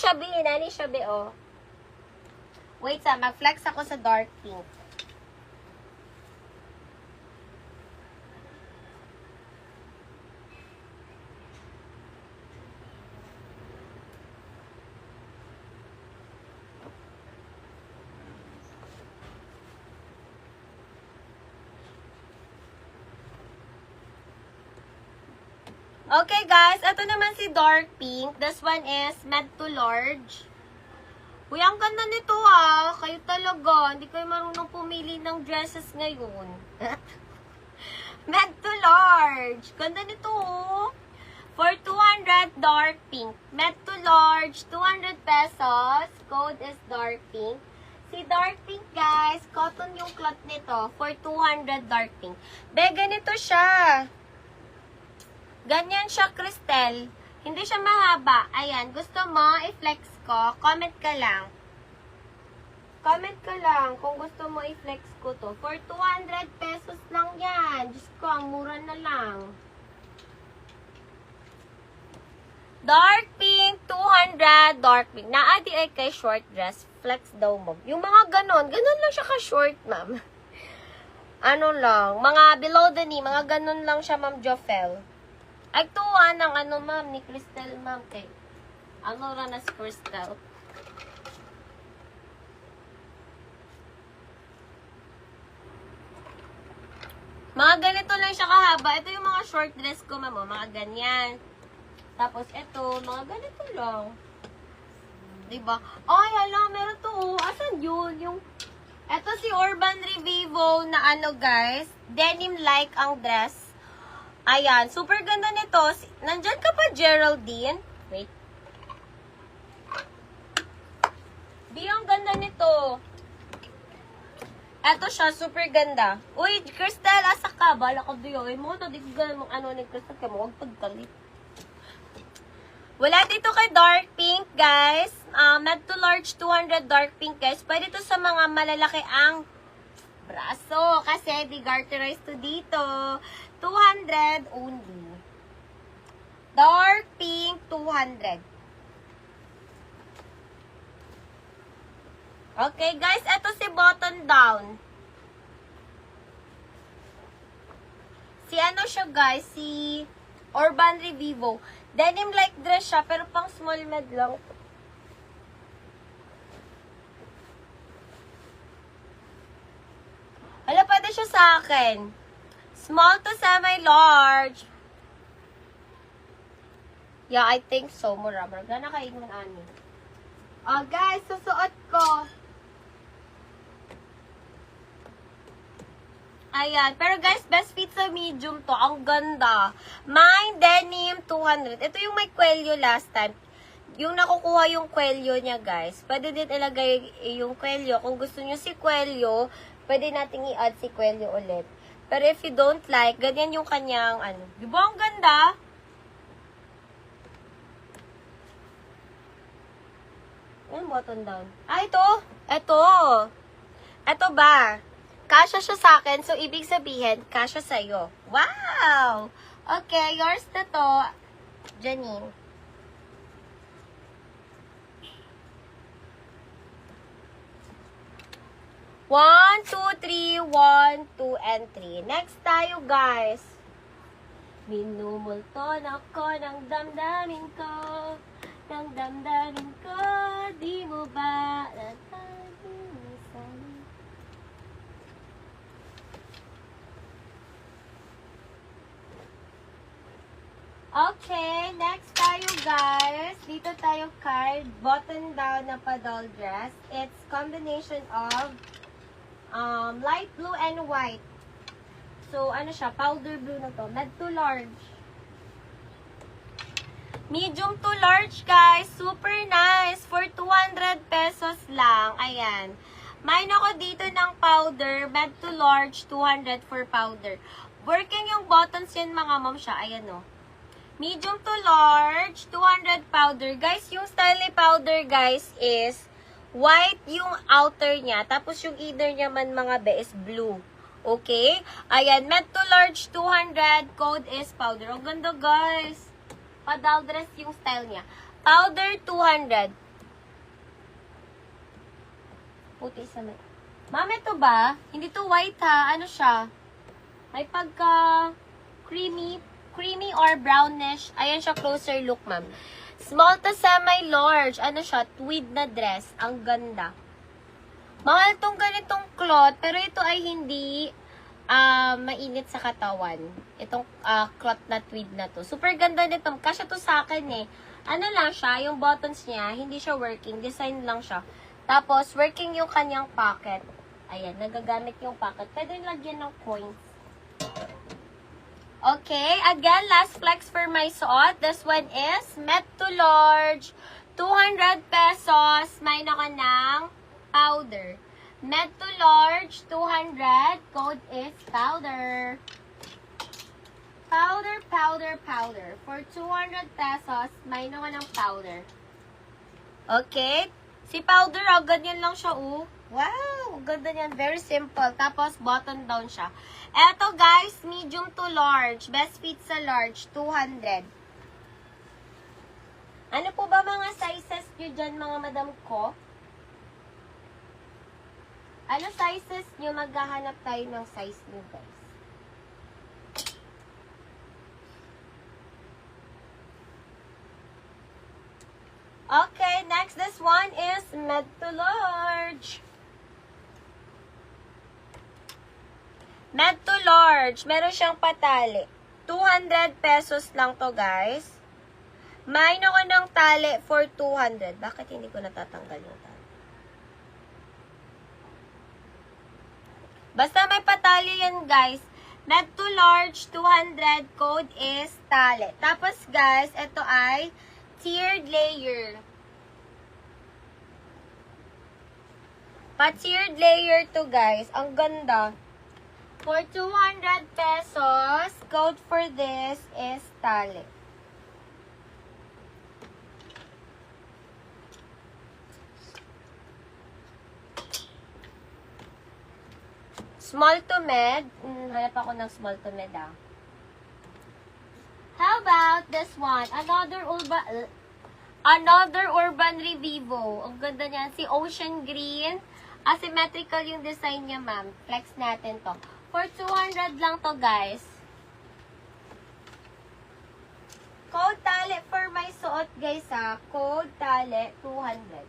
siya, B. Nani siya, B, oh. Wait, mag-flex ako sa dark pink. Okay, guys. Ito naman si dark pink. This one is med to large. Uy, ang ganda nito ha. Kayo talaga. Hindi kayo marunong pumili ng dresses ngayon. Med to large. Ganda nito oh. For 200, dark pink. Med to large, 200 pesos. Code is dark pink. Si dark pink, guys, cotton yung cloth nito. For 200, dark pink. Be, ganito siya. Ganyan siya, Cristel. Hindi siya mahaba. Ayan, gusto mo, i-flex ko, comment ka lang. Comment ka lang kung gusto mo i-flex ko to. For 200 pesos lang yan. Diyos ko, ang mura na lang. Dark pink, 200, dark pink. Naadi ay kay short dress. Flex daw mo. Yung mga ganon lang siya ka-short, ma'am. Ano lang, mga below the knee, mga ganon lang siya, ma'am Jofel. Ay, tuwa ng ano, ma'am, ni Cristel, ma'am, kay ano ranas Cristel. Mga ganito lang siya kahaba. Ito yung mga short dress ko, ma'am, mga ganyan. Tapos, ito, mga ganito lang. Diba? Ay, alam, meron to, oh. Asan yun? Yung, ito si Urban Revivo na ano, guys. Denim-like ang dress. Ayan, super ganda nito. Nandyan ka pa, Geraldine? Wait. Di, ang ganda nito. Eto siya, super ganda. Uy, Cristel, asa ka? Bala ko diyo. Ay mo, di ko ganun mong ano ni Cristel. Kaya mo, huwag pagkalit. Wala dito kay dark pink, guys. Med to large, 200 dark pink, guys. Pwede to sa mga malalaki ang braso. Kasi, di-garterize to dito. 200 only. Dark pink, 200. Okay, guys. Ito si button down. Si ano siya, guys? Si Urban Revivo. Denim-like dress siya, pero pang small med lang. Hala, pwede siya sa akin. Small to semi-large. Yeah, I think so. Mura. Gana kayo man ani. Guys, susuot ko. Ayan. Pero guys, best fit sa medium to. Ang ganda. Mine denim 200. Ito yung may kwelyo last time. Yung nakukuha yung kwelyo niya, guys. Pwede din ilagay yung kwelyo. Kung gusto niyo si kwelyo, pwede nating i-add si kwelyo ulit. Pero if you don't like, ganyan yung kanyang, ano. Di ba ang ganda? Ano button down? Ah, ito. Ito. Ito ba? Kasya siya sa akin. So, ibig sabihin, kasya sa'yo. Wow! Okay, yours na to. Janine. One, two, three. 1, 2, and 3. Next tayo, guys. Minumulto na ko ng damdamin ko. Ng damdamin ko. Di mo ba nataginisan? Okay, next tayo, guys. Dito tayo card. Button down na pa-doll dress. It's combination of light blue and white. So, ano siya? Powder blue na to. Med to large. Medium to large, guys. Super nice. For 200 pesos lang. Ayan. Mayroon ako dito ng powder. Med to large, 200 for powder. Working yung buttons yun, mga ma'am siya. Ayan, o. Medium to large, 200 powder. Guys, yung style ni powder, guys, is white yung outer niya. Tapos yung inner niya man, mga be, is blue. Okay? Ayan, med to large, 200. Code is powder. Ang ganda, guys. Pa-doll dress yung style niya. Powder, 200. Puti sa may... Ma'am, ito ba? Hindi to white ha. Ano siya? May pagka creamy or brownish. Ayan siya, closer look, ma'am. Small to semi-large. Ano siya? Tweed na dress. Ang ganda. Mahal tong ganitong cloth, pero ito ay hindi mainit sa katawan. Itong cloth na tweed na to. Super ganda nito. Kasya to sa akin eh. Ano lang siya, yung buttons niya, hindi siya working. Design lang siya. Tapos, working yung kanyang pocket. Ayan, nagagamit yung pocket. Pwede lagyan ng coins. Okay, again, last flex for my suot. This one is met to large. 200 pesos. May naka ng powder. Met to large, 200. Code is powder. Powder. For 200 pesos, may naman ng powder. Okay? Si powder, ganyan lang siya, oh. Wow! Ganda niyan. Very simple. Tapos, button down siya. Eto, guys, medium to large. Best fit sa large, 200. Ano po ba mga sizes nyo dyan, mga madam ko? Ano sizes nyo? Maghahanap tayo ng size nyo, guys. Okay, next, this one is med to large. Med to large. Meron siyang patali. 200 pesos lang to, guys. May ako ng tali for 200. Bakit hindi ko natatanggal yung tali? Basta may patali yan, guys. Med to large, 200. Code is tali. Tapos, guys, ito ay tiered layer. Pa-tiered layer to, guys. Ang ganda. For 200 pesos, code for this is tali. Small to med. Hanap ako ng small to med, ah. How about this one? Another Urban Revivo. Ang ganda niyan. Si Ocean Green. Asymmetrical yung design niya, ma'am. Flex natin to. For 200 lang to, guys. Code tali for my suot, guys, ha. Code tali, 200.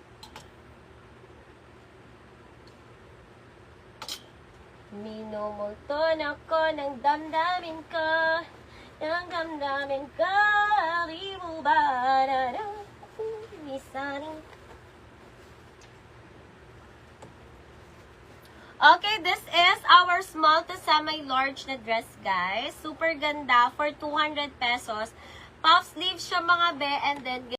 Minumulton ako ng damdamin ko. Ng damdamin ko. Ribu ba na na. Misaning. Okay, this is our small to semi-large na dress, guys. Super ganda for 200 pesos. Puff sleeves siya, mga be, and then